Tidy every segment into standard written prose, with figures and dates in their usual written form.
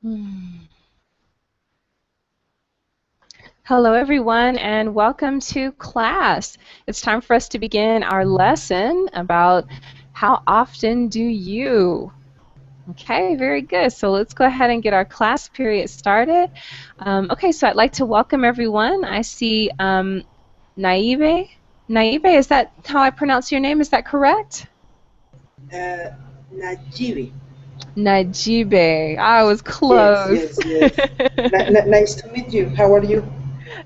Hmm. Hello, everyone, and welcome to class. It's time for us to begin our lesson about how often do you? Okay, very good. So let's go ahead and get our class period started. Okay, so I'd like to welcome everyone. I see Naive. Naive, is that how I pronounce your name? Is that correct? Uh, Najibi. Najibe. I was Yes, close. yes, yes. Nice to meet you. How are you?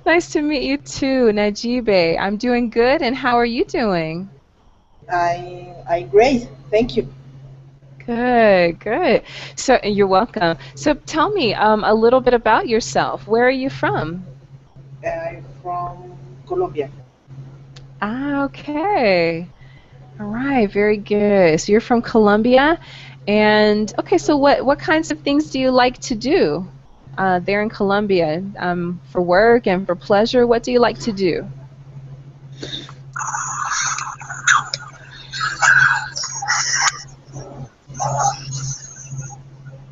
Nice to meet you too, Najibe. I'm doing good, and how are you doing? I great. Thank you. Good, good. So you're welcome. So tell me a little bit about yourself. Where are you from? I'm from Colombia. Ah, okay. All right, very good. So you're from Colombia, and okay. So what kinds of things do you like to do there in Colombia for work and for pleasure? What do you like to do?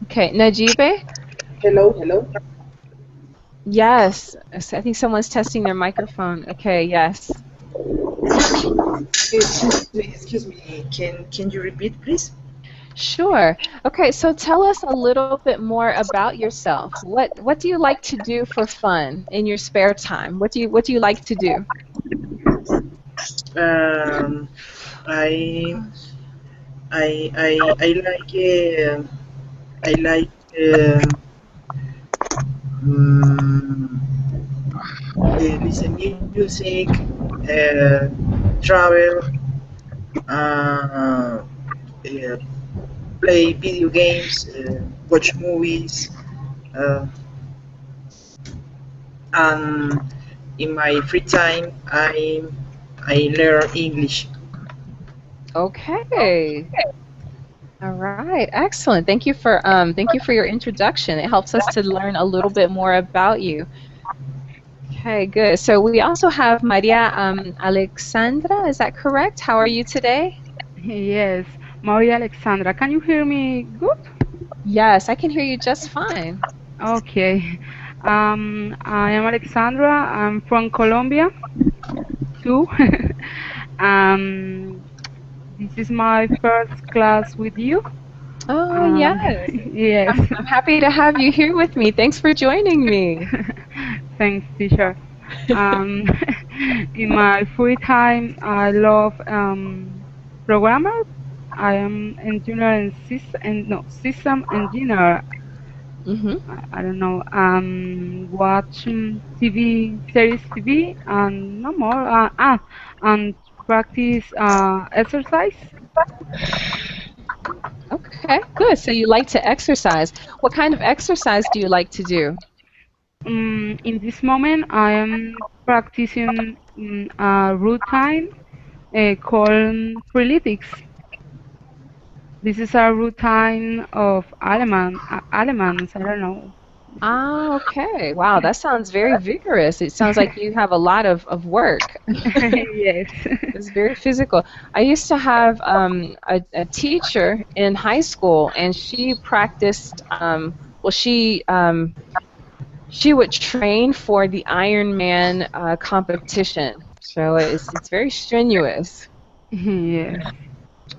Okay, Najibe. Hello, hello. Yes, I think someone's testing their microphone. Okay, yes. Excuse me. Can you repeat, please? Sure. Okay, so tell us a little bit more about yourself. What do you like to do for fun in your spare time? What do you like to do? Um, I I like I like um, listen music, travel, uh, play video games, watch movies, uh, and in my free time I learn English. Okay. All right. Excellent. Thank you for your introduction. It helps us to learn a little bit more about you. Okay, good. So we also have Maria Alexandra. Is that correct? How are you today? Yes, Maria Alexandra, can you hear me good? Yes, I can hear you just fine. Okay. I am Alexandra. I'm from Colombia too. um, this is my first class with you. Oh, Um, yes. yes. I'm happy to have you here with me. Thanks for joining me. Thanks, teacher. Um, in my free time, I love programmer. I am engineer and system engineer. Hmm. I don't know, watch TV, series TV, and no more. And practice exercise. Okay, good. So you like to exercise. What kind of exercise do you like to do? In this moment, I am practicing a routine called Freeletics. This is a routine of Alemans. I don't know. Ah, okay. Wow, that sounds very vigorous. It sounds like you have a lot of work. Yes. It's very physical. I used to have a teacher in high school, and she practiced, well, she would train for the Ironman competition. So it's very strenuous. Yes.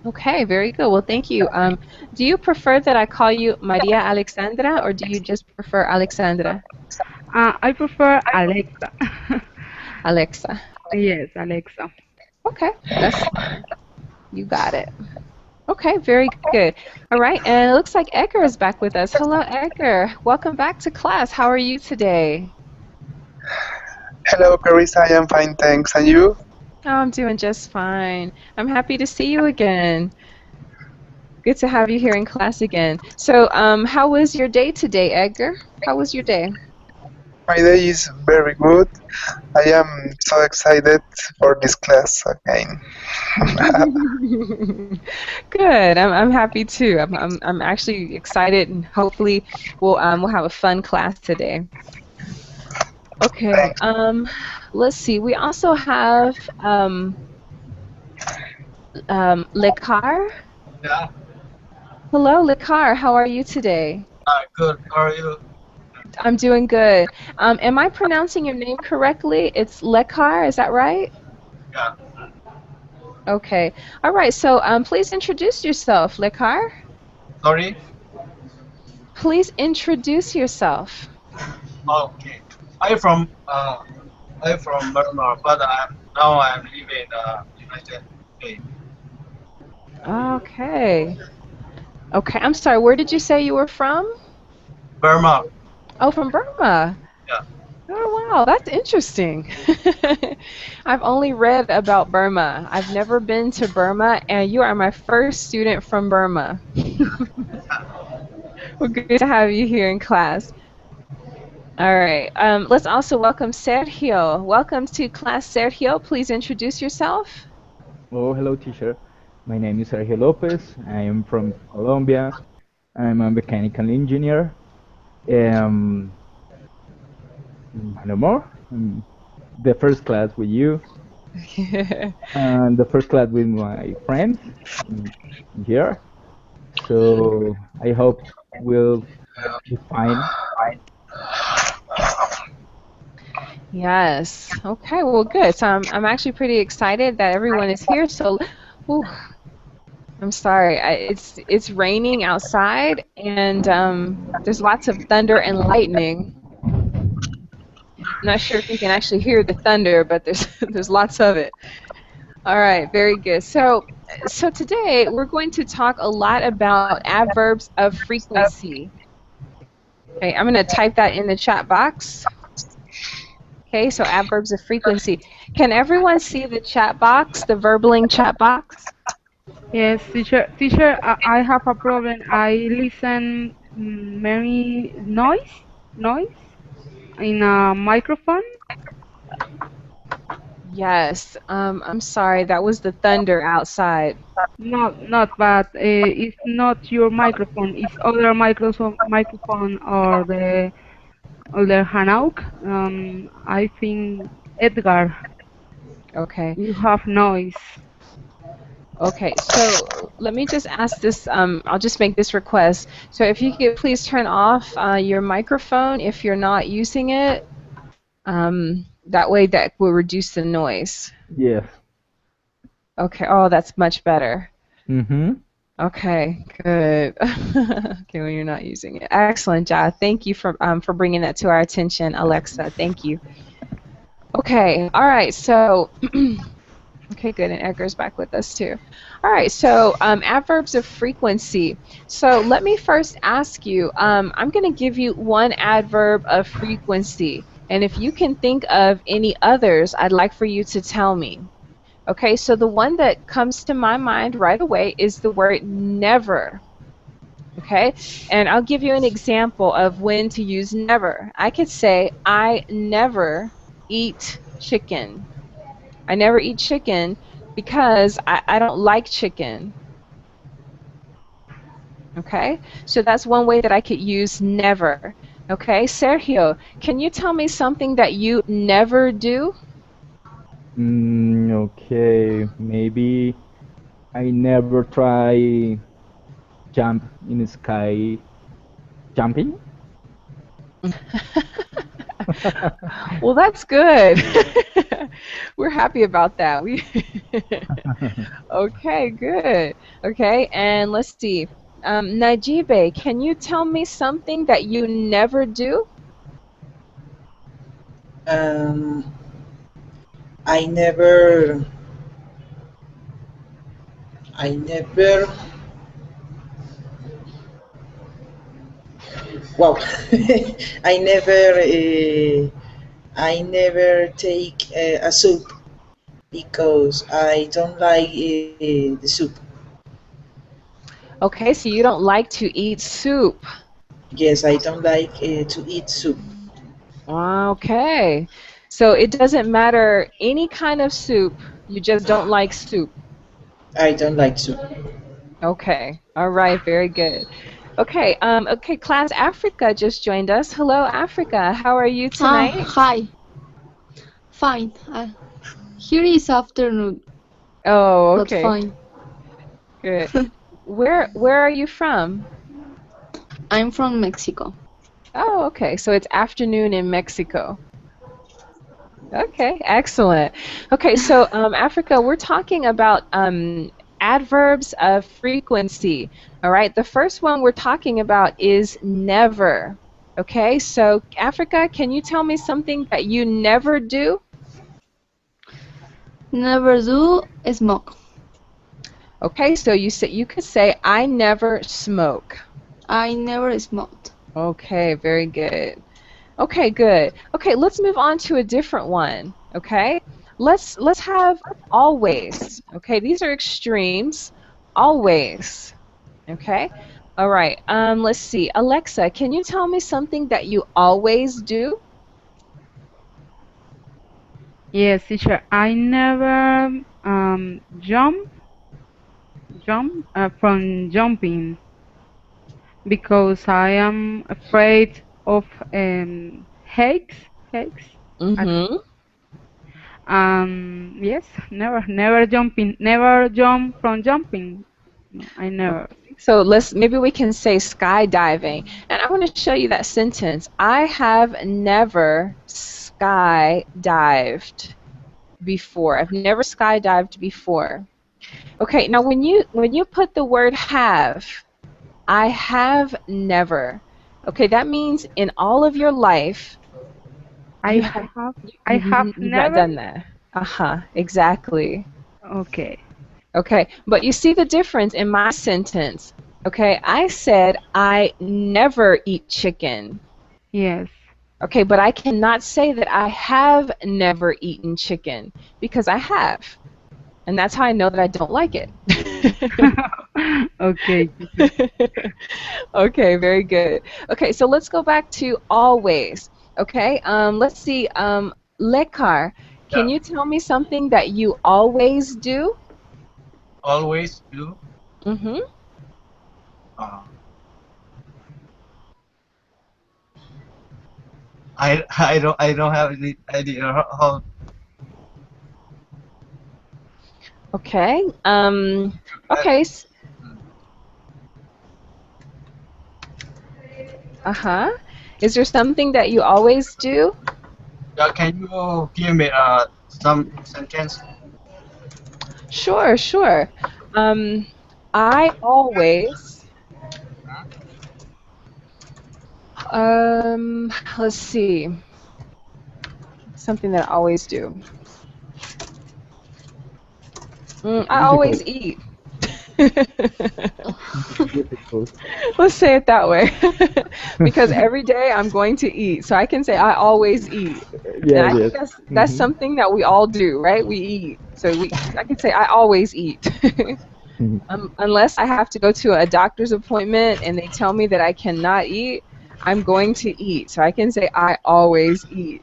Okay, very good. Well, thank you. Do you prefer that I call you Maria Alexandra, or do you just prefer Alexandra? I prefer Alexa. Alexa. Yes, Alexa. Okay, that's fine. You got it. Okay, very good. All right, and it looks like Edgar is back with us. Hello, Edgar. Welcome back to class. How are you today? Hello, Carissa. I am fine, thanks. And you? Oh, I'm doing just fine. I'm happy to see you again. Good to have you here in class again. So, how was your day today, Edgar? How was your day? My day is very good. I am so excited for this class again. Good. I'm happy too. I'm actually excited, and hopefully we'll have a fun class today. Okay. Thanks. Let's see. We also have Lekar. Hello, Lekar. How are you today? Good. How are you? I'm doing good. Am I pronouncing your name correctly? It's Lekar, is that right? Yeah. Okay. All right. So please introduce yourself, Lekar. Sorry. Please introduce yourself. Okay. I'm from Myanmar, but I'm living in United States. Okay. Okay. I'm sorry. Where did you say you were from? Burma. Oh, from Burma. Yeah. Oh, wow. That's interesting. I've only read about Burma. I've never been to Burma, and you are my first student from Burma. Well, good to have you here in class. All right. Let's also welcome Sergio. Welcome to class, Sergio. Please introduce yourself. Oh, hello, teacher. My name is Sergio Lopez. I am from Colombia. I'm a mechanical engineer. Um, no more. The first class with you, and the first class with my friends here. So I hope we'll be fine. Yes. Okay. Well, good. So I'm actually pretty excited that everyone is here. So, whew, I'm sorry. It's raining outside, and there's lots of thunder and lightning. I'm not sure if you can actually hear the thunder, but there's there's lots of it. All right. Very good. So today we're going to talk a lot about adverbs of frequency. Okay. I'm going to type that in the chat box. Okay, so adverbs of frequency. Can everyone see the chat box, the Verbaling chat box? Yes, teacher. Teacher, I have a problem. I listen many noise in a microphone. Yes. I'm sorry, that was the thunder outside. Not, but it's not your microphone. It's other microphone or the Hanauk. I think Edgar, Okay. you have noise. Okay, so let me just ask this, I'll just make this request. So if you could please turn off your microphone if you're not using it. That way that will reduce the noise. Yes. Okay, oh, that's much better. Mm-hmm. Okay, good. Okay, when you're not using it. Excellent job. Thank you for bringing that to our attention, Alexa. Thank you. Okay, all right, so, okay, good, and Edgar's back with us too. All right, so adverbs of frequency. So let me first ask you, I'm going to give you one adverb of frequency, and if you can think of any others, I'd like for you to tell me. Okay, so the one that comes to my mind right away is the word never. Okay, and I'll give you an example of when to use never. I could say, I never eat chicken. I never eat chicken because I don't like chicken. Okay, so that's one way that I could use never. Okay, Sergio, can you tell me something that you never do? Okay, maybe I never try jump in the sky jumping. Well, that's good. We're happy about that. Okay, good. Okay, and let's see. Najibe, can you tell me something that you never do? I never. Wow. I never. I never take a soup because I don't like the soup. Okay, so you don't like to eat soup. Yes, I don't like to eat soup. Okay, so it doesn't matter any kind of soup, you just don't like soup. I don't like soup. Okay, all right, very good. Okay, okay, class Africa just joined us. Hello, Africa. How are you tonight? Hi. Fine. Here is afternoon, Oh, but okay. fine. Good. Where are you from? I'm from Mexico. Oh, okay. So it's afternoon in Mexico. Okay, excellent. Okay, so Africa, we're talking about adverbs of frequency. All right, the first one we're talking about is never. Okay, so Africa, can you tell me something that you never do? Never do smoke. Okay, so you could say I never smoke. I never smoked. Okay, very good. Okay, good. Okay, let's move on to a different one. Okay, let's have always. Okay, these are extremes. Always. Okay. All right. Let's see. Alexa, can you tell me something that you always do? Yes, teacher. I never jump from jumping because I am afraid of heights. Heights. Mm-hmm. Yes, never jumping, never jump from jumping. No, I never. So maybe we can say skydiving. And I want to show you that sentence. I have never skydived before. I've never skydived before. Okay, now when you put the word have, I have never. Okay, that means in all of your life I you have you've not never. done that. Exactly. Okay. Okay, but you see the difference in my sentence. Okay, I said I never eat chicken. Yes. Okay, but I cannot say that I have never eaten chicken because I have. And that's how I know that I don't like it. Okay. Okay, very good. Okay, so let's go back to always. Okay, let's see. Lekar, can Yeah. you tell me something that you always do? Always do. Mm-hmm. Uh, I don't have any idea how. Okay. Okay. Uh-huh. Is there something that you always do? Can you give me some sentence? Sure, sure. I always, let's see, something that I always do. I always Difficult. eat. Difficult. Let's say it that way. Because every day I'm going to eat. So I can say I always eat. And Yes, I think yes. that's Mhm. something that we all do, right? We eat. So I can say I always eat. Mhm. Unless I have to go to a doctor's appointment and they tell me that I cannot eat, I'm going to eat. So I can say I always eat.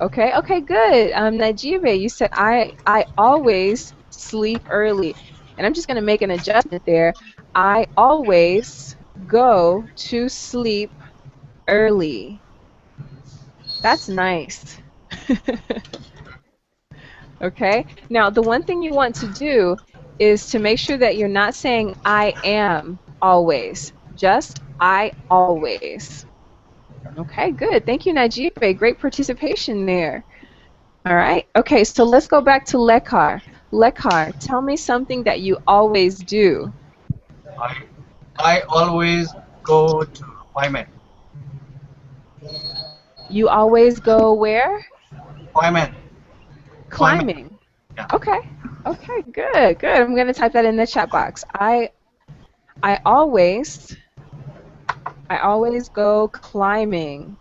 Okay, okay, good. Najibe, you said I always sleep early. And I'm just going to make an adjustment there. I always go to sleep early. That's nice. Okay, now the one thing you want to do is to make sure that you're not saying I am always, just I always. Okay, good. Thank you, Najibe. Great participation there. All right. Okay, so let's go back to Lekar. Lekar, tell me something that you always do. I always go to appointment. You always go where? Appointment. Climbing. Yeah. Okay. Okay, good, good. I'm going to type that in the chat box. I always go climbing.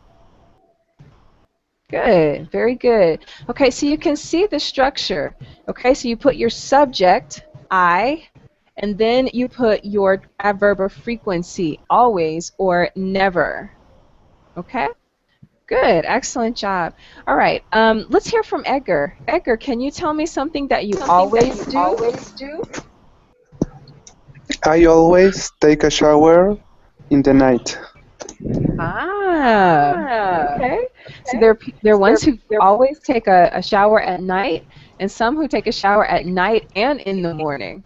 Good, very good. Okay, so you can see the structure. Okay, so you put your subject, I, and then you put your adverb of frequency, always or never. Okay? Good, excellent job. All right, let's hear from Edgar. Edgar, can you tell me something that you always do? I always take a shower in the night. Okay. So there are ones who always take a shower at night, and some who take a shower at night and in the morning.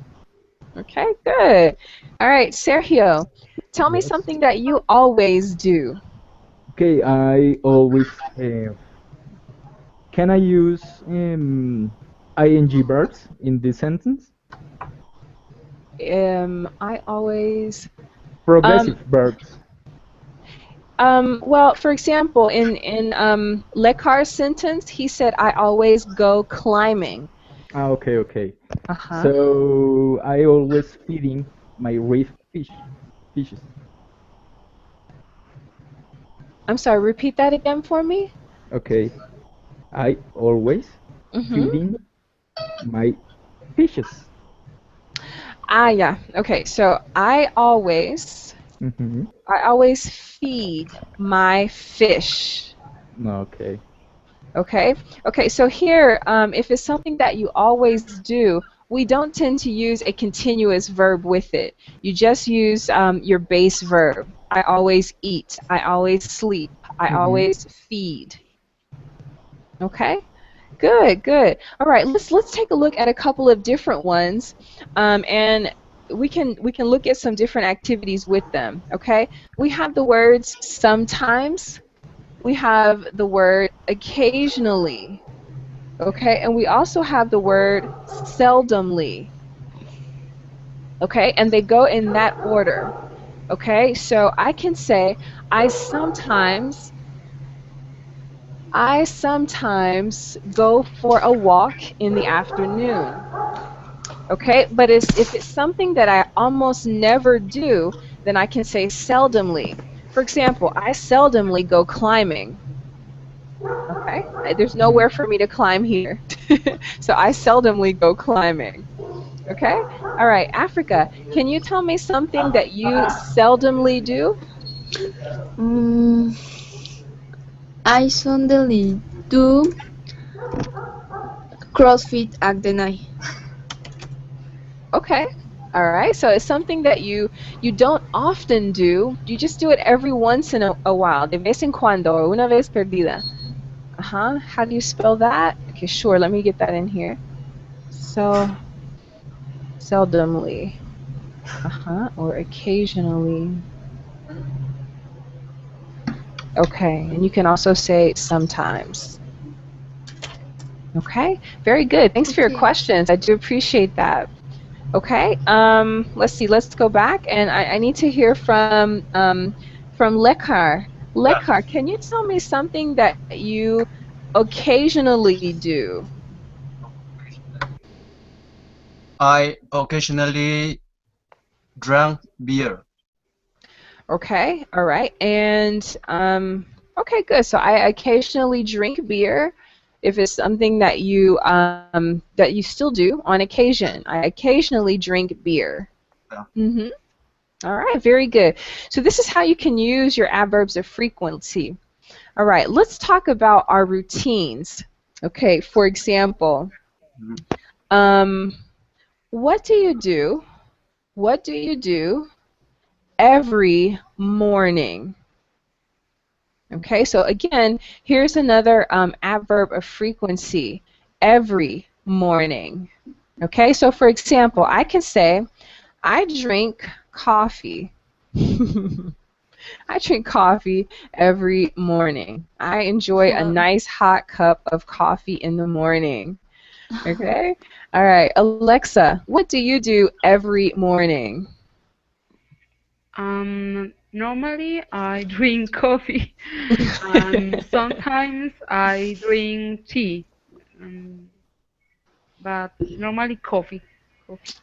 Okay, good. All right, Sergio, tell me Yes. something that you always do. Okay, I always can I use ing verbs in this sentence? I always. Progressive Um, verbs. well, for example, in Lekar's sentence, he said, "I always go climbing." Ah, okay, okay. Uh-huh. So I always feeding my reef fishes. I'm sorry, repeat that again for me. Okay, I always Mm-hmm. feeding my fishes. Ah, yeah. Okay, so Mm-hmm. I always feed my fish. Okay. Okay. Okay. So here, if it's something that you always do, we don't tend to use a continuous verb with it. You just use your base verb. I always eat. I always sleep. I Mm-hmm. always feed. Okay. Good. Good. All right. Let's take a look at a couple of different ones, and we can look at some different activities with them. Okay. We have the words sometimes. We have the word occasionally. Okay, and we also have the word seldomly. Okay, and they go in that order. Okay, so I can say I sometimes I sometimes go for a walk in the afternoon. Okay, but if it's something that I almost never do, then I can say seldomly. For example, I seldomly go climbing. Okay, there's nowhere for me to climb here. So I seldomly go climbing. Okay? All right, Africa, can you tell me something that you seldomly do? Mm, I suddenly do CrossFit at the night. Okay. All right. So it's something that you don't often do. You just do it every once in a while. De vez en cuando, una vez perdida. Uh-huh. How do you spell that? Okay, sure. Let me get that in here. So seldomly. Uh-huh. Or occasionally. Okay. And you can also say sometimes. Okay. Very good. Thanks for your Okay. questions. I do appreciate that. Okay, let's see. Let's go back, and I need to hear from Lekar. Yeah. Lekar, can you tell me something that you occasionally do? I occasionally drink beer. Okay, all right, and okay, good. So I occasionally drink beer. If it's something that you still do on occasion, I occasionally drink beer. Yeah. Mm-hmm. All right, very good. So this is how you can use your adverbs of frequency. All right, let's talk about our routines. Okay, for example, Mhm. um, what do you do? What do you do every morning? Okay, so again, here's another adverb of frequency. Every morning. Okay, so for example, I can say, I drink coffee. I drink coffee every morning. I enjoy a Wow. nice hot cup of coffee in the morning. Okay? All right, Alexa, what do you do every morning? Normally I drink coffee, and sometimes I drink tea, um, but normally coffee. Coffee.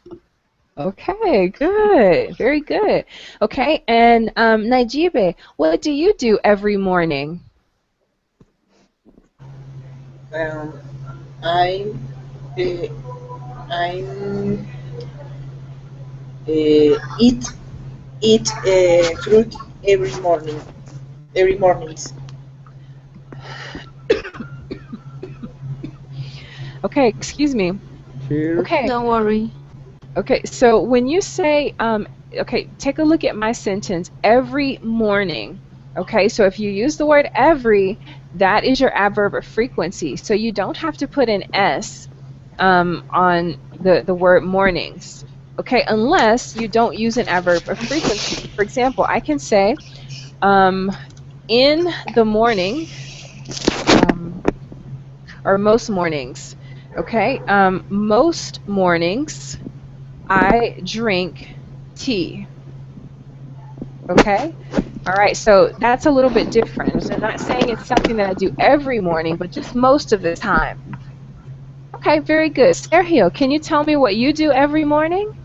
Okay, good. Very good. Okay, and Najibe, what do you do every morning? Um, I'm uh, I'm eat fruit every morning. Every mornings. Okay, excuse me. Cheers. Okay, Don't worry. okay, so when you say, okay, take a look at my sentence, every morning. Okay, so if you use the word every, that is your adverb of frequency. So you don't have to put an S on the word mornings. Okay, unless you don't use an adverb of frequency. For example, I can say, in the morning, or most mornings. Okay, most mornings I drink tea. Okay? All right, so that's a little bit different. So I'm not saying it's something that I do every morning, but just most of the time. Okay, very good. Sergio, can you tell me what you do every morning?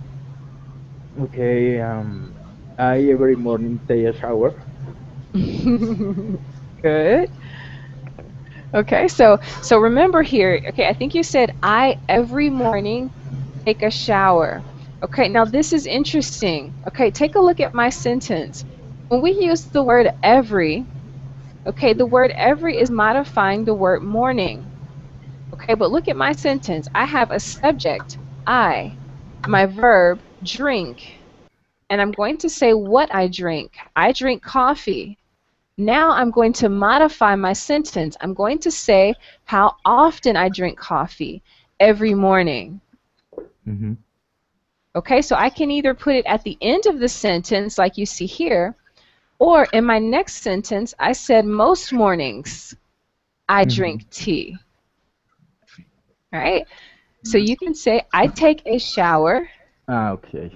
Okay, I every morning take a shower. Good. Okay, so remember here, okay, I think you said I every morning take a shower. Okay, now this is interesting. Okay, take a look at my sentence. When we use the word every, okay, the word every is modifying the word morning. Okay, but look at my sentence. I have a subject, I, my verb, drink, and I'm going to say what I drink. I drink coffee. Now I'm going to modify my sentence. I'm going to say how often I drink coffee every morning. Mm-hmm. Okay, so I can either put it at the end of the sentence like you see here, or in my next sentence I said most mornings I drink tea. All right, so you can say I take a shower. Okay.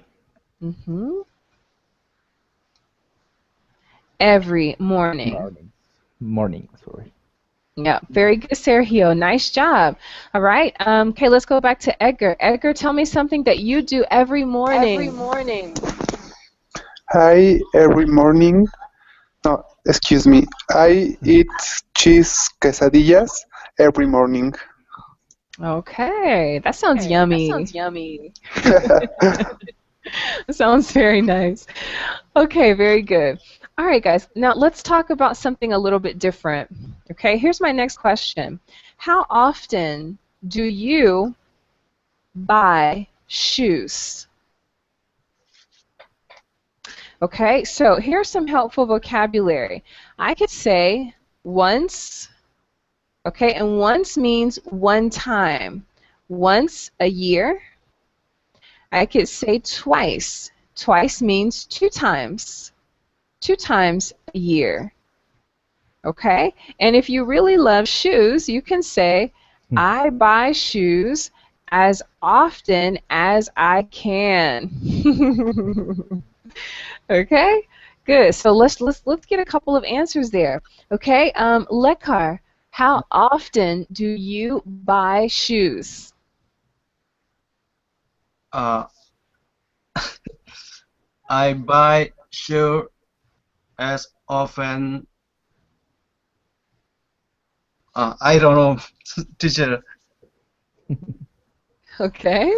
Every morning. Morning, sorry. Yeah, very good, Sergio. Nice job. All right. Okay, let's go back to Edgar. Edgar, tell me something that you do every morning. I every morning, no, excuse me, I eat cheese quesadillas every morning. Okay, that sounds yummy. Sounds very nice. Okay, very good. All right, guys. Now let's talk about something a little bit different. Okay, here's my next question. How often do you buy shoes? Okay, so here's some helpful vocabulary. I could say once, okay, and once means one time. Once a year. I could say twice. Twice means two times. Two times a year. Okay? And if you really love shoes, you can say, I buy shoes as often as I can. Okay? Good. So let's get a couple of answers there. Okay? Lekar, how often do you buy shoes? I buy shoes as often. I don't know, teacher. Okay.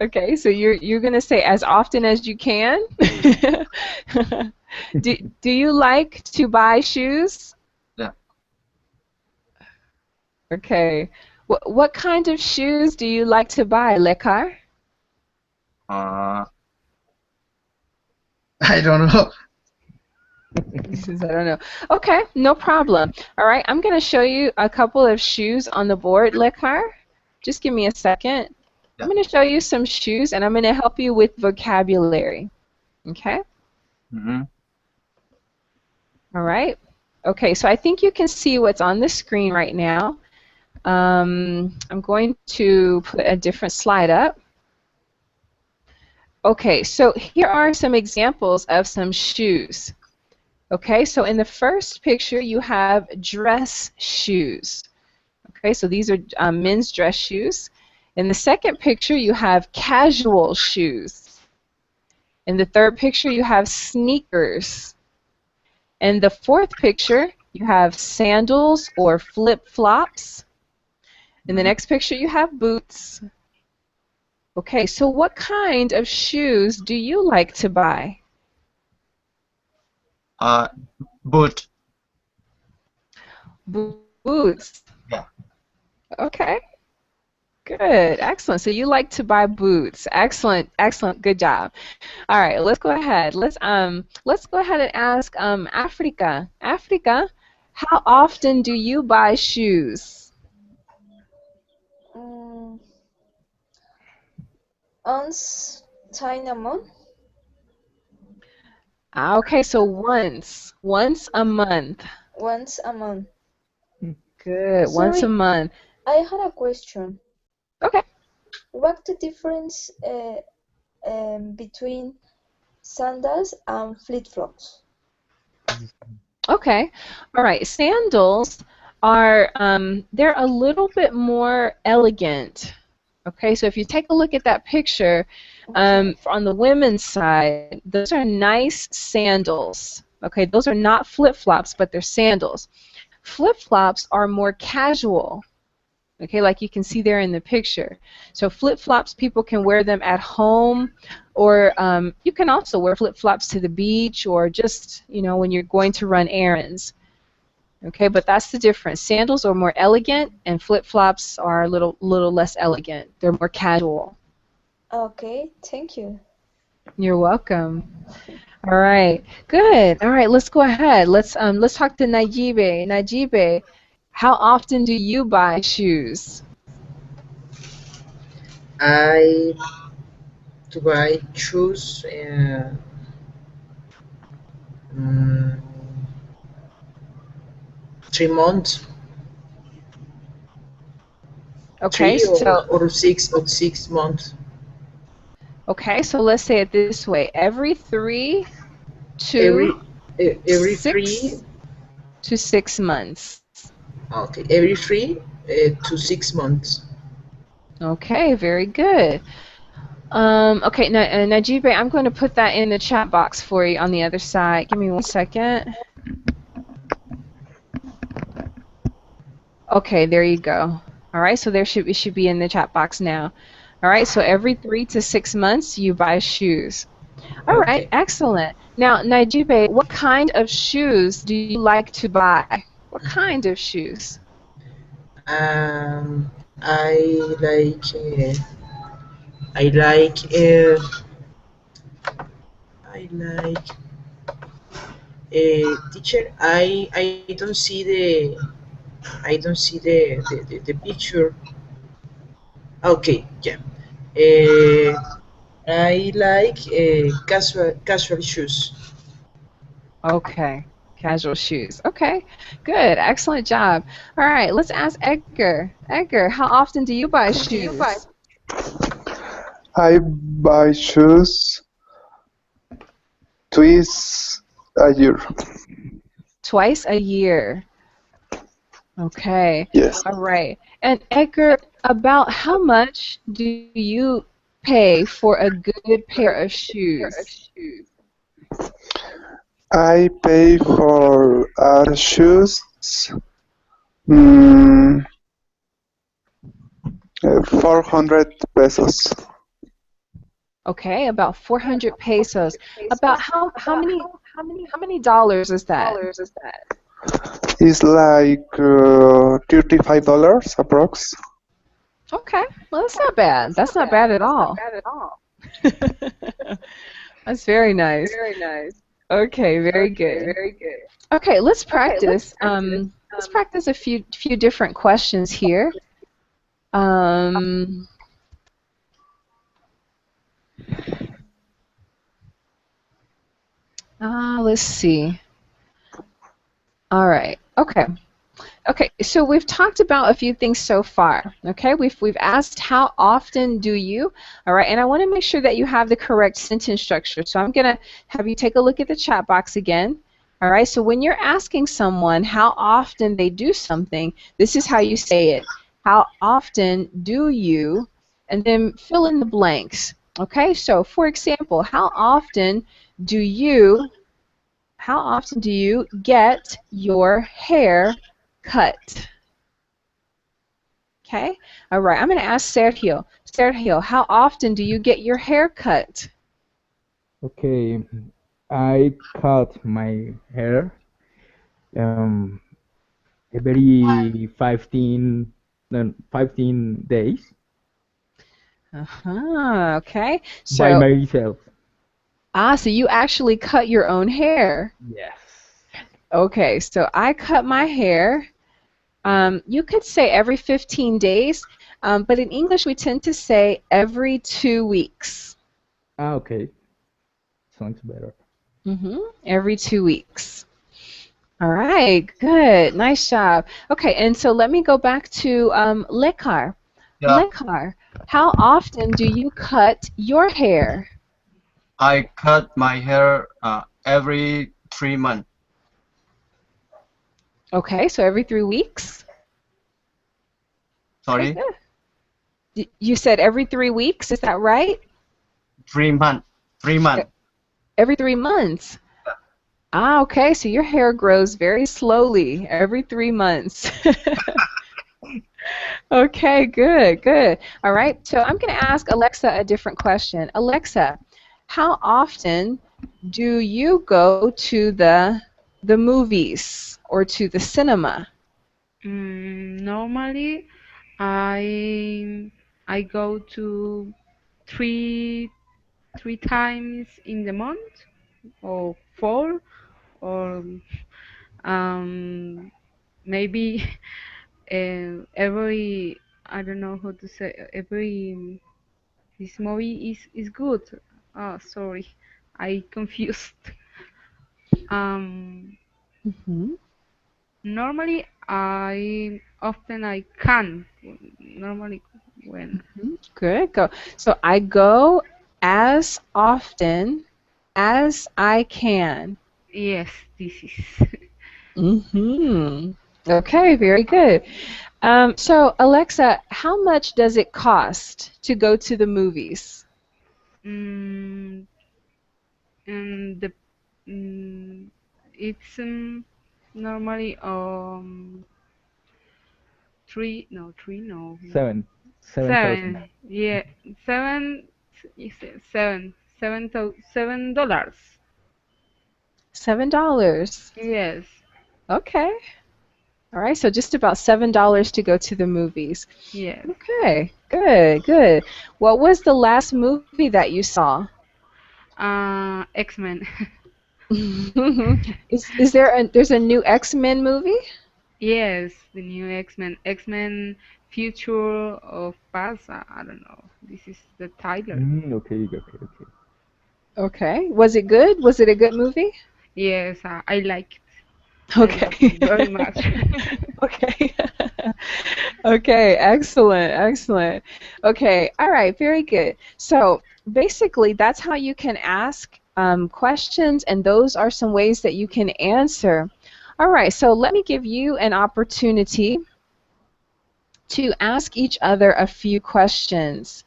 Okay, so you're gonna say as often as you can. Do you like to buy shoes? Yeah. Okay. What kind of shoes do you like to buy, Lekar? I don't know. He says, I don't know. Okay, no problem. All right, I'm going to show you a couple of shoes on the board, Lekar. Just give me a second. Yeah. I'm going to show you some shoes, and I'm going to help you with vocabulary. Okay? All right. Okay, so I think you can see what's on the screen right now. I'm going to put a different slide up. Okay, so here are some examples of some shoes. Okay, so in the first picture you have dress shoes. Okay, so these are men's dress shoes. In the second picture you have casual shoes. In the third picture you have sneakers. In the fourth picture you have sandals or flip-flops. In the next picture you have boots. Okay, so what kind of shoes do you like to buy? Boot. Boots. Yeah. Okay. Good. Excellent. So you like to buy boots. Excellent. Excellent. Good job. All right. Let's go ahead. Let's go ahead and ask Africa. Africa, how often do you buy shoes? Once time a month? Okay, so once a month. Once a month. Good, once a Sorry, month. I had a question. Okay. What's the difference between sandals and flip-flops? Okay. All right. Sandals are they're a little bit more elegant. Okay, so if you take a look at that picture, Okay. on the women's side, those are nice sandals. Okay, those are not flip-flops, but they're sandals. Flip-flops are more casual. Okay, like you can see there in the picture. So flip-flops, people can wear them at home, or you can also wear flip-flops to the beach, or just, you know, when you're going to run errands. Okay, but that's the difference. Sandals are more elegant, and flip-flops are a little less elegant. They're more casual. Okay, thank you. You're welcome. All right, good. All right, let's go ahead. Let's talk to Najibe. Najibe, how often do you buy shoes? I to buy shoes mm, 3 months, Okay, three so or 6 months. okay, so let's say it this way: every 3 Every to every three 6 months. okay every 3 to 6 months. Okay, very good. Okay, Najibe, I'm going to put that in the chat box for you on the other side. Give me 1 second. Okay, there you go. All right, so it should be in the chat box now. All right, so every 3 to 6 months you buy shoes. All right, Okay. excellent. Now, Najibe, what kind of shoes do you like to buy? What kind of shoes? Um, I like I like uh, I like teacher. I don't see the picture. Okay, yeah. I like casual shoes. Okay, casual shoes. Okay, good, excellent job. All right, let's ask Edgar. Edgar, how often do you buy shoes? I buy shoes twice a year. Twice a year. Okay, Yes. all right. And Edgar, about how much do you pay for a good pair of shoes? I pay for our shoes mm, 400 pesos. Okay, about 400 pesos. About how many dollars is that? It's like $35 approx. Okay, well that's not bad. That's not bad at all. That's very nice. Okay, very good. Okay, let's practice. Let's practice a few different questions here. Let's see. All right. Okay. Okay, so we've talked about a few things so far. Okay, we've asked how often do you, all right, and I want to make sure that you have the correct sentence structure. So I'm gonna have you take a look at the chat box again. All right, so when you're asking someone how often they do something, this is how you say it. How often do you, and then fill in the blanks. Okay, so for example, how often do you get your hair cut? Okay, all right, I'm going to ask Sergio. Sergio, how often do you get your hair cut? Okay, I cut my hair every 15 days Okay, by so, myself. so you actually cut your own hair. Yes. Okay, so I cut my hair. You could say every 15 days, but in English we tend to say every 2 weeks. Ah, okay. Sounds better. Every 2 weeks. All right, good. Nice job. Okay, and so let me go back to Lekar. Yeah, Lekar, how often do you cut your hair? I cut my hair every 3 months. Okay, so every 3 weeks? Okay, Sorry, good. You said every 3 weeks, is that right? 3 months. 3 months. Every 3 months. Ah, okay, so your hair grows very slowly every 3 months. Okay, good, good. All right, so I'm going to ask Alexa a different question. Alexa, how often do you go to the movies or to the cinema? Normally, I go to three three times in the month, or four, or maybe every, I don't know how to say, every, this movie is good. Oh, sorry, I confused. Um, Hmm. Normally, I can. Normally, when, Good, go. So I go as often as I can. yes, this is. Hmm. Okay, very good. So Alexa, how much does it cost to go to the movies? mm, and the mm, it's normally three, no, 7,000. seven, yeah, seven, you said $7. $7. Yes, Okay. All right, so just about $7 to go to the movies. yes. Okay, good, good. What was the last movie that you saw? X-Men. Is there's a new X-Men movie? Yes, the new X-Men Future of Past. I don't know. This is the title. Okay, okay, okay. Okay. Was it good? Was it a good movie? Yes, I like it. I like Okay. it very much. Okay. Okay, excellent, excellent. Okay, all right, very good. So basically, that's how you can ask questions, and those are some ways that you can answer. All right, so let me give you an opportunity to ask each other a few questions.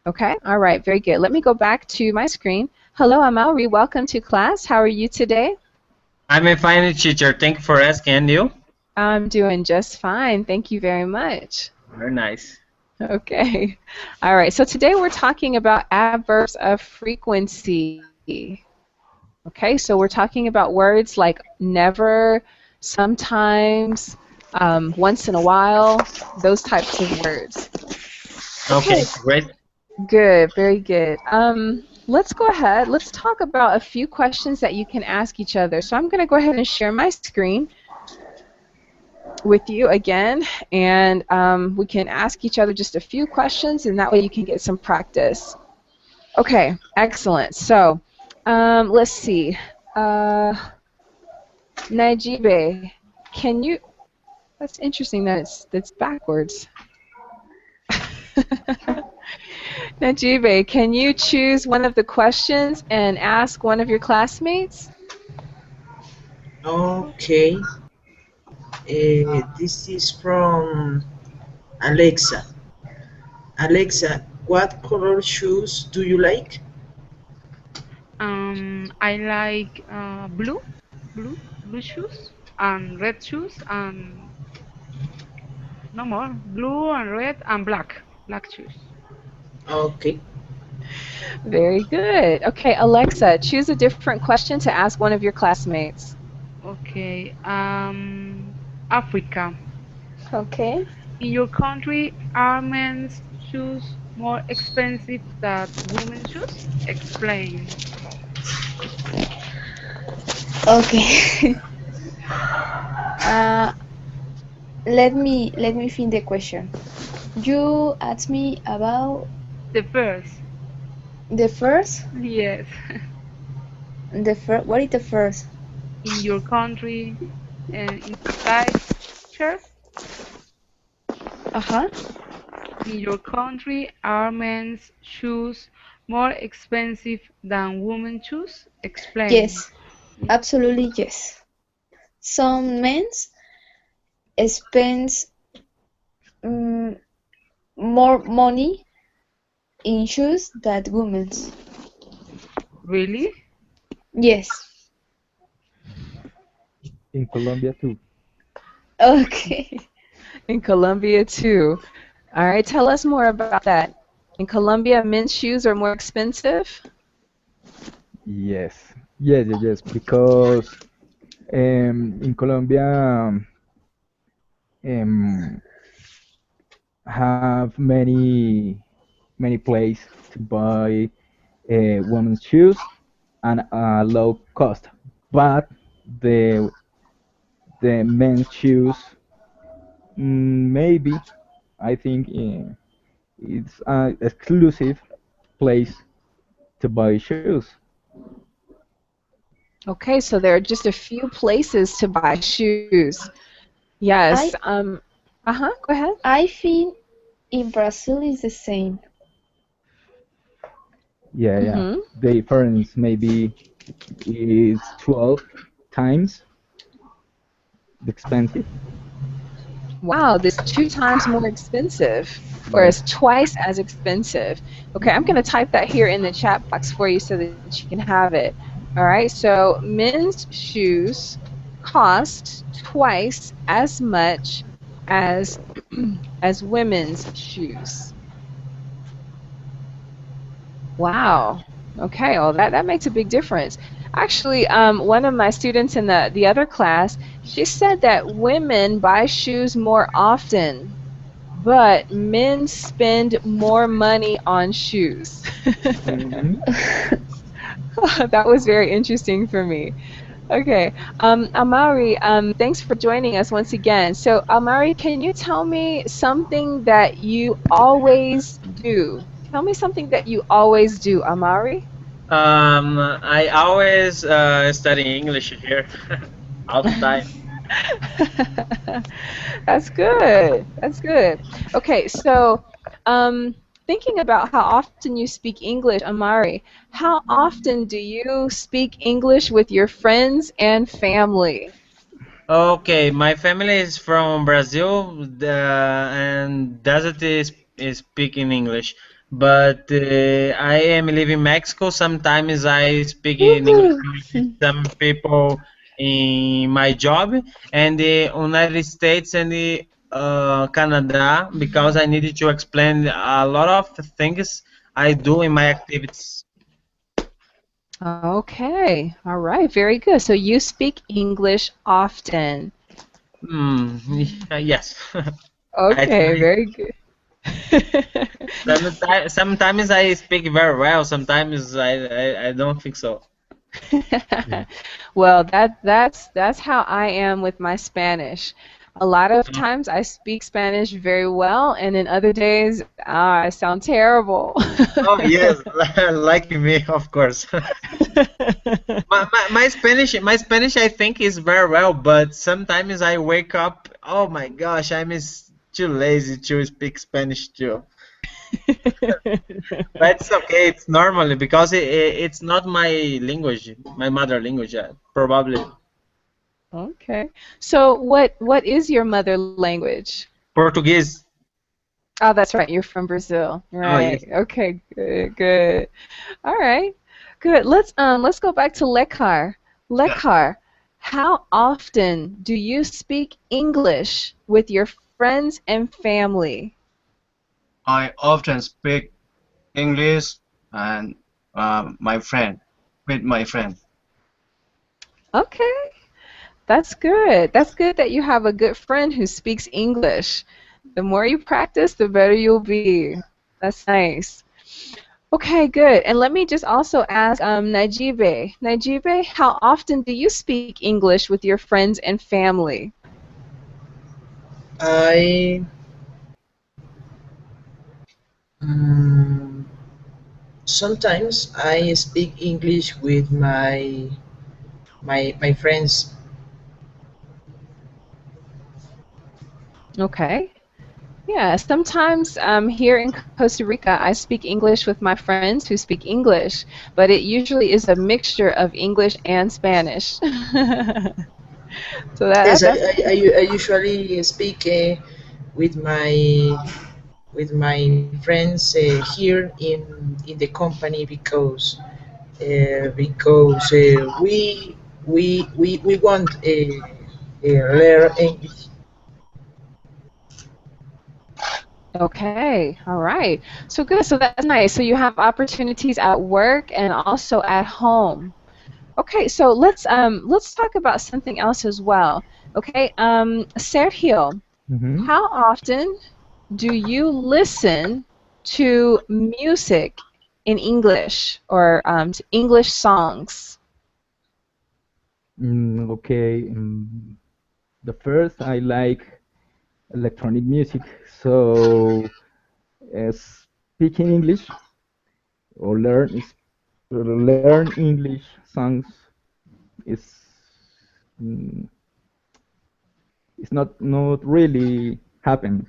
Okay, all right, very good. Let me go back to my screen. Hello, Amalri, welcome to class. How are you today? I'm a fine teacher. Thank you for asking. And you? I'm doing just fine. Thank you very much. Very nice. Okay. All right. So today we're talking about adverbs of frequency. Okay. So we're talking about words like never, sometimes, once in a while, those types of words. Okay, great. Good. Very good. Let's go ahead. Let's talk about a few questions that you can ask each other. So I'm going to go ahead and share my screen with you again, and we can ask each other just a few questions, and that way you can get some practice. Okay, excellent. So let's see. Najibe, can you? That's interesting that that's backwards. Najibe, can you choose one of the questions and ask one of your classmates? Okay. This is from Alexa. Alexa, what color shoes do you like? I like blue shoes and red shoes and no more. Blue and red and black shoes. Okay. Very good. Okay, Alexa, choose a different question to ask one of your classmates. Okay. Africa. Okay. In your country, are men's shoes more expensive than women's shoes? Explain. Okay. uh, let me think the question. You asked me about The first. The first, Yes. what is the first? In your country, in your side, teacher, Uh-huh. in your country, are men's shoes more expensive than women's shoes? Explain. Yes, absolutely yes. Some men spends mm, more money in shoes than women. Really? Yes. In Colombia too. Okay. In Colombia too. All right, tell us more about that. In Colombia, men's shoes are more expensive? Yes, yes. Because in Colombia um, have many places to buy women's shoes and low cost, but the men's shoes maybe I think it's an exclusive place to buy shoes. Okay, so there are just a few places to buy shoes. Yes. I Uh-huh, go ahead. I think in Brazil is the same. Yeah. Mm-hmm. The difference maybe is 12 times expensive. Wow, this 2 times more expensive, Yes. whereas twice as expensive. Okay, I'm going to type that here in the chat box for you so that you can have it. All right, so men's shoes cost twice as much as as women's shoes. Wow. Okay, well that makes a big difference. Actually, one of my students in the other class, she said that women buy shoes more often, but men spend more money on shoes. Mhm. That was very interesting for me. Okay, Amari, thanks for joining us once again. So, Amari, can you tell me something that you always do? Tell me something that you always do, Amari. I always study English here all the time. That's good. That's good. Okay, so thinking about how often you speak English, Amari, how often do you speak English with your friends and family? Okay, my family is from Brazil, and doesn't is speaking English. But I am living in Mexico. Sometimes I speak in English Woohoo! with some people in my job, and the United States and the Canada, because I needed to explain a lot of things I do in my activities. Okay, all right, very good. So you speak English often. Mm, yes, I Okay, try. very good. Sometimes I speak very well. Sometimes I don't think so. Well, that's how I am with my Spanish. A lot of times I speak Spanish very well, and then other days I sound terrible. Oh yes, like me, of course. My Spanish I think is very well, but sometimes I wake up. Oh my gosh, too lazy to speak Spanish too. But it's okay. It's normally because it's not my language, my mother language. Probably Okay. So what is your mother language? Portuguese. Oh, that's right. You're from Brazil. Oh yes. Right. Okay, good, good. All right. Good. Let's go back to Lekar. Lekar, how often do you speak English with your friends and family? I often speak English and my friend with my friend. Okay. That's good. That's good that you have a good friend who speaks English. The more you practice, the better you'll be. That's nice. Okay, good. And let me just also ask Najibe. Najibe, how often do you speak English with your friends and family? I mm, Sometimes I speak English with my friends. Okay. Yeah, sometimes here in Costa Rica, I speak English with my friends who speak English, but it usually is a mixture of English and Spanish. So Yes, that's I usually speak with my friends here in the company because we want learn English. okay. All right. So good. So that's nice. So you have opportunities at work and also at home. Okay, so let's talk about something else as well. Okay, Sergio, Hmm. how often do you listen to music in English or to English songs? Okay. The first, I like electronic music, so speaking English or learn English songs is mm, it's not really happen.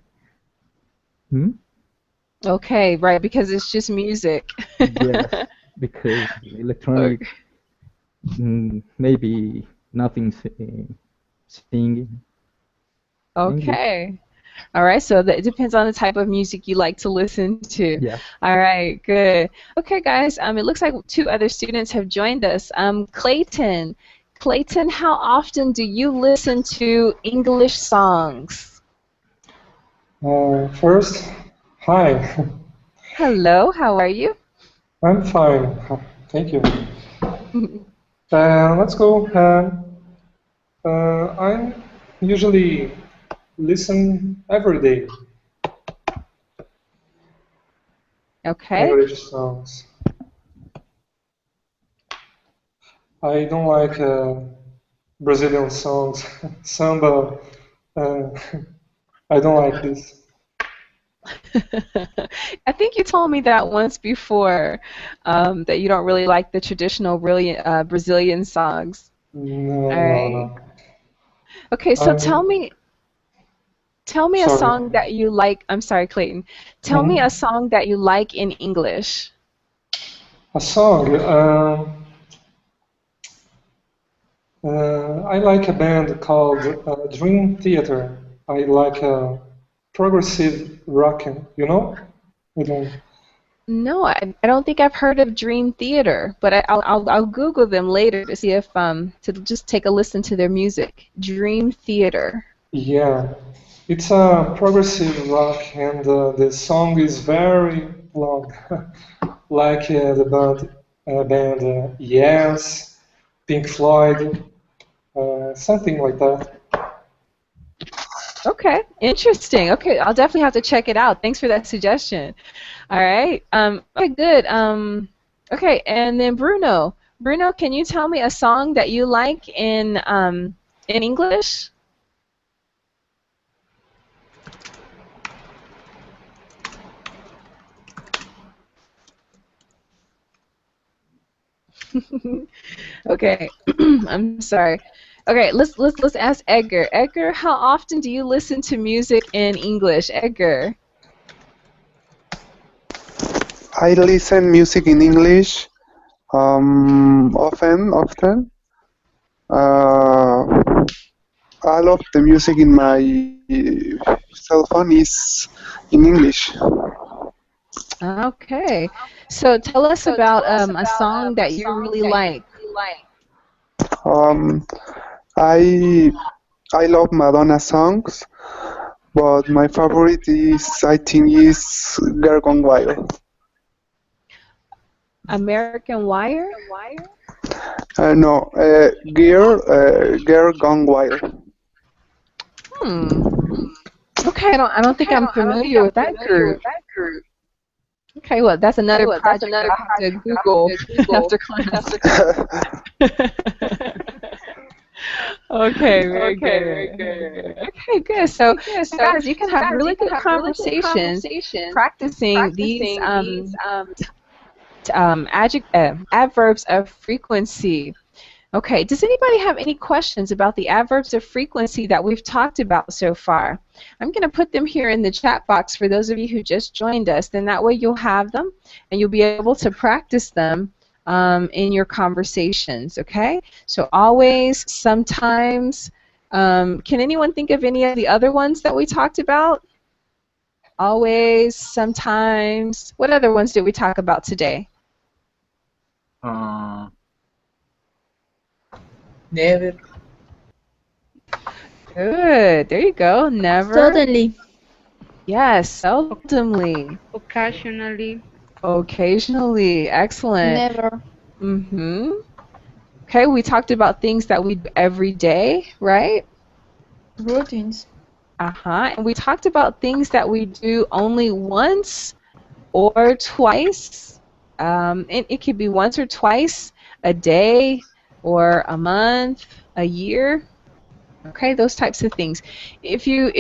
Hmm? Okay, right, because it's just music. Yes, because electronic Okay. maybe nothing singing English. Okay. All right, so it depends on the type of music you like to listen to. Yeah. All right, good. Okay, guys, it looks like two other students have joined us. Clayton. Clayton, how often do you listen to English songs? First, hi. Hello, how are you? I'm fine. Thank you. Let's go. I usually listen every day Okay. English songs. I don't like Brazilian songs, samba. Uh, I don't like this. I think you told me that once before, that you don't really like the traditional Brazilian songs. No, All no, right. no. Okay, so I'm tell me a sorry. song that you like. I'm sorry, Clayton. Tell me a Mhm. song that you like in English. A song. I like a band called Dream Theater. I like progressive rock, I don't. No, I don't think I've heard of Dream Theater, but I'll Google them later to see if to just take a listen to their music. Dream Theater. Yeah, it's a progressive rock, and the song is very long, like the band Yes, Pink Floyd, something like that. Okay, interesting. Okay, I'll definitely have to check it out. Thanks for that suggestion. All right. Okay, good. Okay, and then Bruno. Bruno, can you tell me a song that you like in English? Okay, I'm sorry. Okay, let's ask Edgar. Edgar, how often do you listen to music in English? Edgar. I listen music in English often. Uh, all of the music in my cell phone is in English. Okay. So tell us about a song that you really like. Um, I I love Madonna songs, but my favorite I think is Girl Gone Wild. American Wire? No, Girl Gone Wild. Hmm. Okay, I don't think I'm familiar with that group. Okay, well, that's another project that I'll have to Google after class. Okay, very good. Okay, good. So guys, you can have really good conversations practicing adverbs of frequency. Okay, does anybody have any questions about the adverbs of frequency that we've talked about so far? I'm going to put them here in the chat box for those of you who just joined us. Then that way you'll have them and you'll be able to practice them in your conversations, okay? So always, sometimes. Can anyone think of any of the other ones that we talked about? Always, sometimes. What other ones did we talk about today? Never. Good. There you go. Never. Suddenly. Yes, seldomly. Occasionally. Occasionally. Excellent. Never. Mm-hmm. Okay, we talked about things that we do every day, right? Routines. Uh-huh. And we talked about things that we do only once or twice. It could be once or twice a day or a month, a year. Okay, those types of things. If you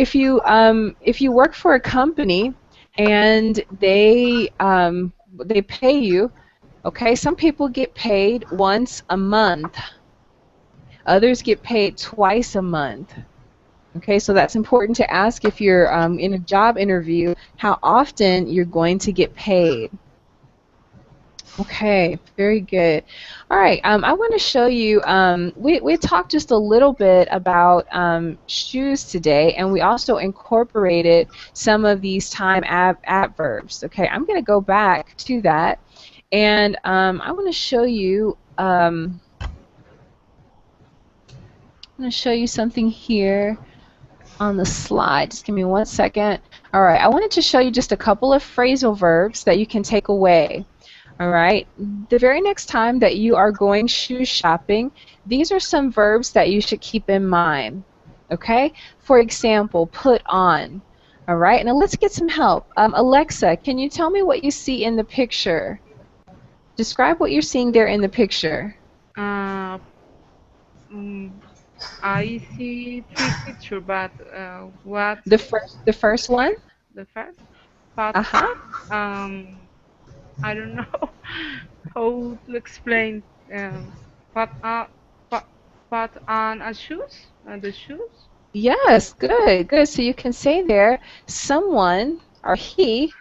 work for a company and they pay you, okay, some people get paid once a month. Others get paid twice a month. Okay, so that's important to ask if you're in a job interview how often you're going to get paid. Okay, very good. All right, I want to show you, we talked just a little bit about shoes today, and we also incorporated some of these time adverbs. Okay, I'm going to go back to that, and I want to show you, I'm going to show you something here on the slide. Just give me 1 second. All right, I wanted to show you just a couple of phrasal verbs that you can take away. All right, the very next time that you are going shoe shopping, these are some verbs that you should keep in mind. Okay, for example, put on. All right, now let's get some help. Alexa, can you tell me what you see in the picture? Describe what you're seeing there in the picture. I see three pictures, but what? The first one? The first? But, I don't know how to explain. Put on a shoes? The shoes? Yes, good, good. So you can say there, someone, or he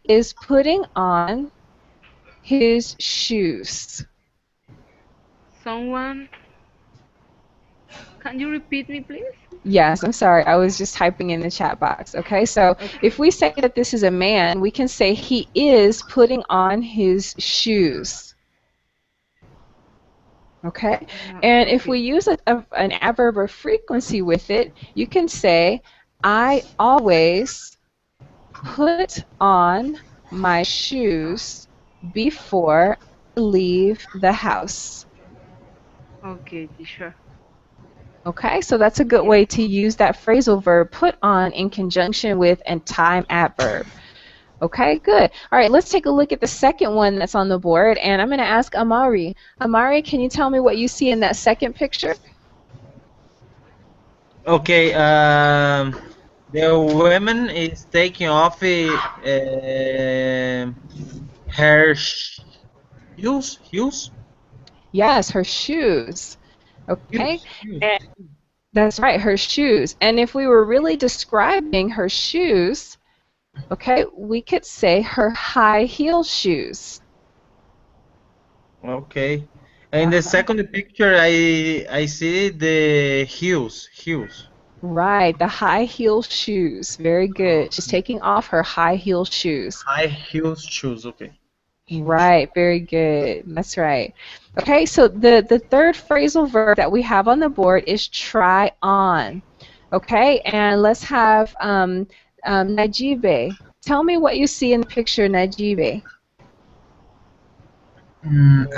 is putting on his shoes. Someone, can you repeat me, please? Yes, I'm sorry. I was just typing in the chat box. Okay, so if we say that this is a man, we can say he is putting on his shoes. Okay, and if we use an adverb of frequency with it, you can say, I always put on my shoes before I leave the house. Okay, teacher. Okay, so that's a good way to use that phrasal verb, put on, in conjunction with a time adverb. Okay, good. All right, let's take a look at the second one that's on the board, and I'm going to ask Amari. Amari, can you tell me what you see in that second picture? Okay, the woman is taking off her shoes. Yes, her shoes. Okay, and that's right, her shoes. And if we were really describing her shoes, okay, we could say her high heel shoes. Okay. In the second picture, I see the heels. Right, the high heel shoes. Very good. She's taking off her high heel shoes. High heel shoes, okay. Right, very good. That's right. Okay, so the third phrasal verb that we have on the board is try on. Okay, and let's have Najibe. Tell me what you see in the picture, Najibe.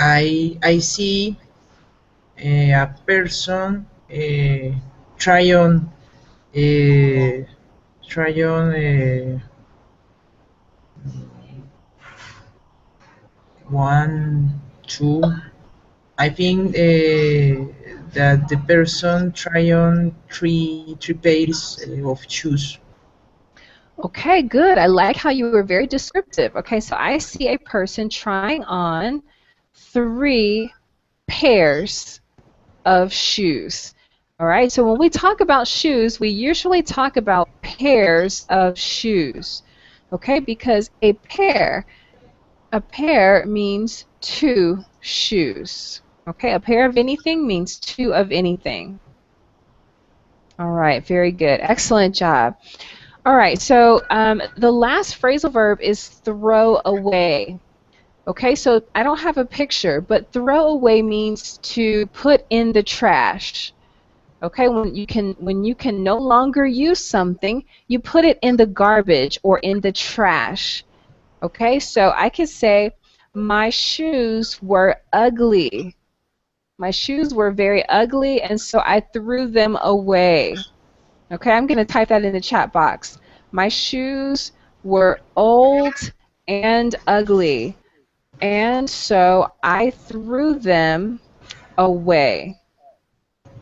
I see a person try on 1, 2. I think that the person try on three pairs of shoes. Okay, good. I like how you were very descriptive. Okay, so I see a person trying on 3 pairs of shoes. All right, so when we talk about shoes, we usually talk about pairs of shoes. Okay, because a pair means 2 shoes. Okay, a pair of anything means 2 of anything. All right, very good. Excellent job. All right, so the last phrasal verb is throw away. Okay, so I don't have a picture, but throw away means to put in the trash. Okay, when you can no longer use something, you put it in the garbage or in the trash. Okay, so I could say, my shoes were ugly. My shoes were very ugly, and so I threw them away. Okay, I'm going to type that in the chat box. My shoes were old and ugly, and so I threw them away.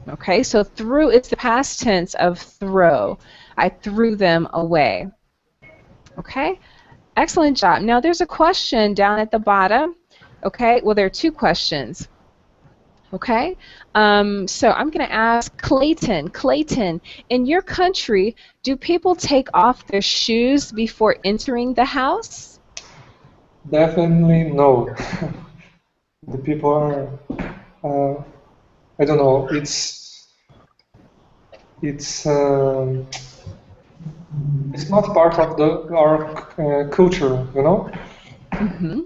Okay, so threw is the past tense of throw. I threw them away. Okay, excellent job. Now there's a question down at the bottom. Okay, well there are 2 questions. Okay, so I'm going to ask Clayton. Clayton, in your country, do people take off their shoes before entering the house? Definitely no. The people are, I don't know. It's not part of our culture, you know. Mm-hmm.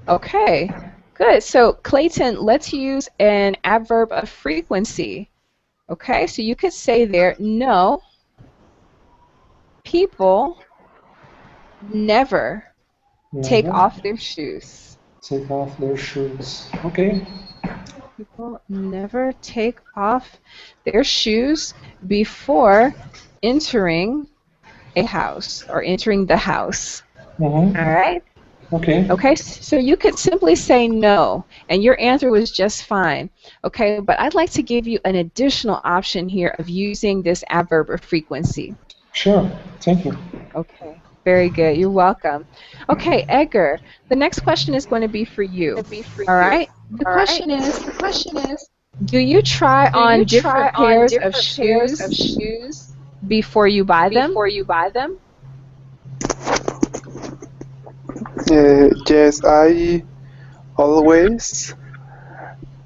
Okay, good. So Clayton, let's use an adverb of frequency. Okay, so you could say there, no, people never take off their shoes. Take off their shoes. Okay. People never take off their shoes before entering a house or entering the house. Mm-hmm. All right? Okay. Okay, so you could simply say no, and your answer was just fine. Okay, but I'd like to give you an additional option here of using this adverb of frequency. Sure. Thank you. Okay, very good. You're welcome. Okay, Edgar, the next question is going to be for you. All right? The question is, do you try on different pairs of shoes before you buy them? Yes, I always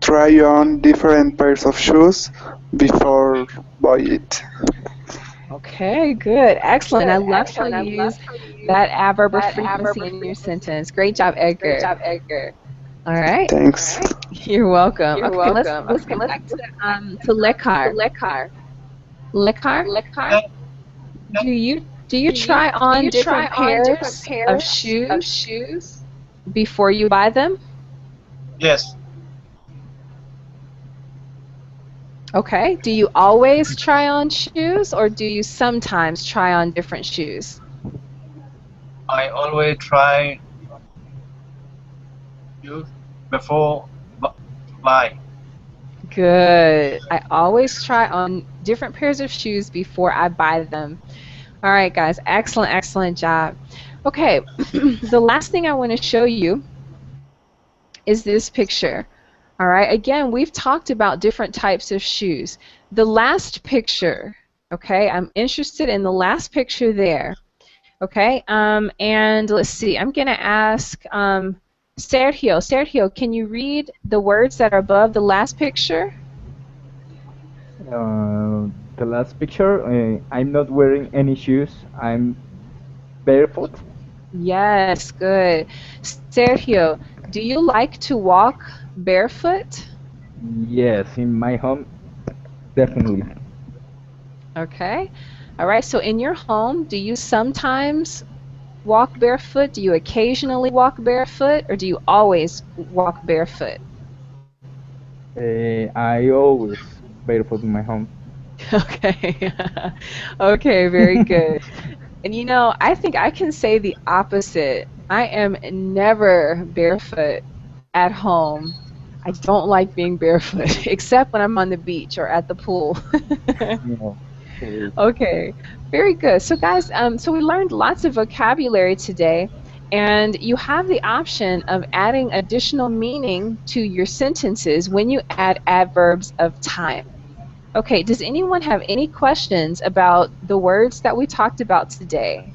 try on different pairs of shoes before buy it. Okay, good. Excellent. I love how you use that adverb of frequency in your sentence. Great job, Edgar. All right. Thanks. You're welcome. Let's get back to Lekar. Lekar, do you try on different pairs of shoes before you buy them? Yes. Okay. Do you always try on shoes, or do you sometimes try on different shoes? I always try shoes before buy. Good. I always try on different pairs of shoes before I buy them. All right, guys. Excellent, excellent job. Okay. The last thing I want to show you is this picture. All right. Again, we've talked about different types of shoes. The last picture, okay, I'm interested in the last picture there. Okay. And let's see. I'm going to ask Sergio. Sergio, can you read the words that are above the last picture? The last picture, I'm not wearing any shoes. I'm barefoot. Yes, good. Sergio, do you like to walk barefoot? Yes, in my home, definitely. Okay. All right, so in your home, do you sometimes walk barefoot? Do you occasionally walk barefoot, or do you always walk barefoot? I always barefoot in my home. Okay. Okay, very good. And you know, I think I can say the opposite. I am never barefoot at home. I don't like being barefoot, except when I'm on the beach or at the pool. Yeah, Okay, very good. So guys, so we learned lots of vocabulary today, and you have the option of adding additional meaning to your sentences when you add adverbs of time. Okay, does anyone have any questions about the words that we talked about today?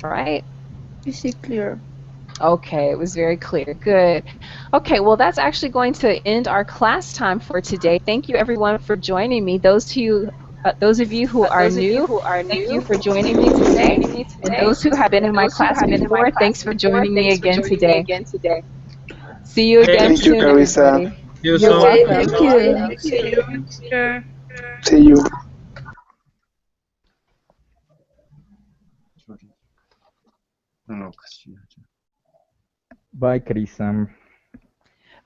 All right. Is it clear? Okay, it was very clear. Good. Okay, well, that's actually going to end our class time for today. Thank you, everyone, for joining me. Those of you who are new, thank you for joining me today. And those who have been in my class before, thanks for joining me again today. See you again Thank you, soon, Carissa. everybody. You You're so welcome. Thank you. Thank you. Sure. See you. Bye, Carissa.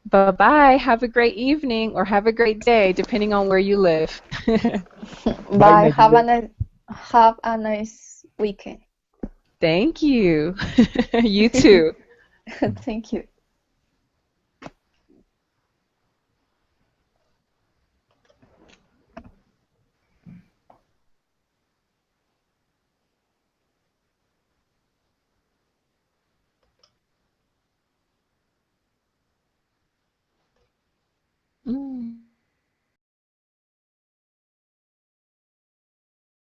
Bye-bye. Have a great evening or have a great day, depending on where you live. Bye. Nadine. Have a nice weekend. Thank you. You too. Thank you.